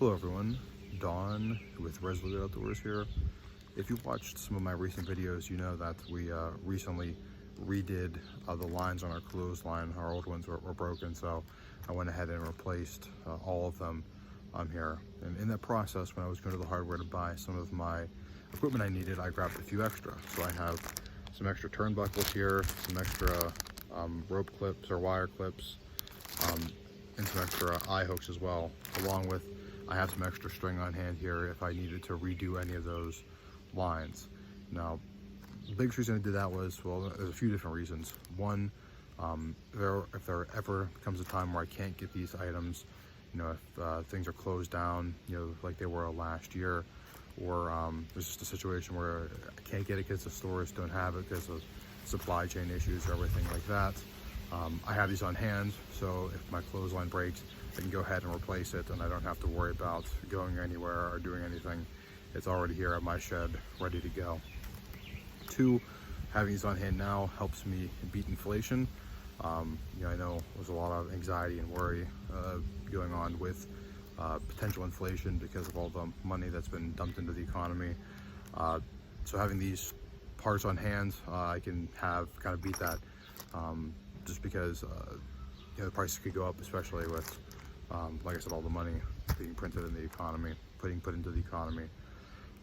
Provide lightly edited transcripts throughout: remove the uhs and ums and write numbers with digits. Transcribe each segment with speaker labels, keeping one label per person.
Speaker 1: Hello everyone, Don with Resolute Outdoors here. If you watched some of my recent videos, you know that we recently redid the lines on our clothesline. Our old ones were broken, so I went ahead and replaced all of them here. And in that process, when I was going to the hardware to buy some of my equipment I needed, I grabbed a few extra. So I have some extra turnbuckles here, some extra rope clips or wire clips, and some extra eye hooks as well, along with I have some extra string on hand here if I needed to redo any of those lines. Now, the biggest reason I did that was, well, there's a few different reasons. One, if there ever comes a time where I can't get these items, you know, if things are closed down, you know, like they were last year, or there's just a situation where I can't get it because the stores don't have it because of supply chain issues or everything like that. I have these on hand, so if my clothesline breaks, I can go ahead and replace it, and I don't have to worry about going anywhere or doing anything. It's already here at my shed, ready to go. Two, having these on hand now helps me beat inflation. You know, I know there's a lot of anxiety and worry going on with potential inflation because of all the money that's been dumped into the economy. So having these parts on hand, I can kind of beat that. Just because you know, the prices could go up, especially with, like I said, all the money being printed in the economy, put into the economy.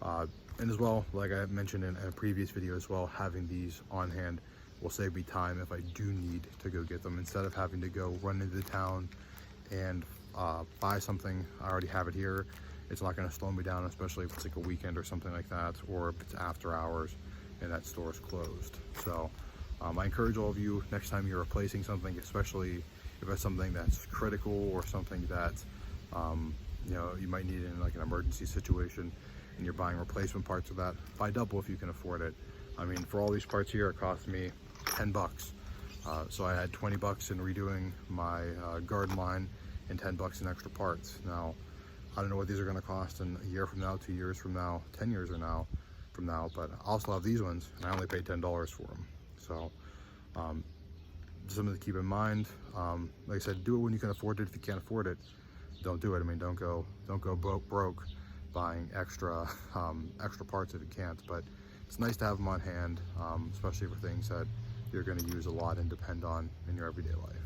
Speaker 1: And as well, like I mentioned in a previous video as well, having these on hand will save me time if I do need to go get them. Instead of having to go run into town and buy something, I already have it here. It's not going to slow me down, especially if it's like a weekend or something like that, or if it's after hours and that store is closed. So I encourage all of you, next time you're replacing something, especially if it's something that's critical or something that you know, you might need in like an emergency situation, and you're buying replacement parts of that, buy double if you can afford it. I mean, for all these parts here, it cost me 10 bucks. So I had 20 bucks in redoing my garden line and 10 bucks in extra parts. Now, I don't know what these are going to cost in a year from now, 2 years from now, 10 years from now, but I'll still have these ones, and I only paid $10 for them. So something to keep in mind. Like I said, do it when you can afford it. If you can't afford it, don't do it. I mean, don't go broke buying extra parts if you can't. But it's nice to have them on hand, especially for things that you're going to use a lot and depend on in your everyday life.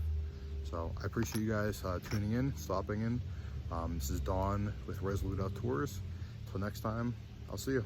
Speaker 1: So I appreciate you guys tuning in, stopping in. This is Dawn with Resolute Outdoors. Until next time, I'll see you.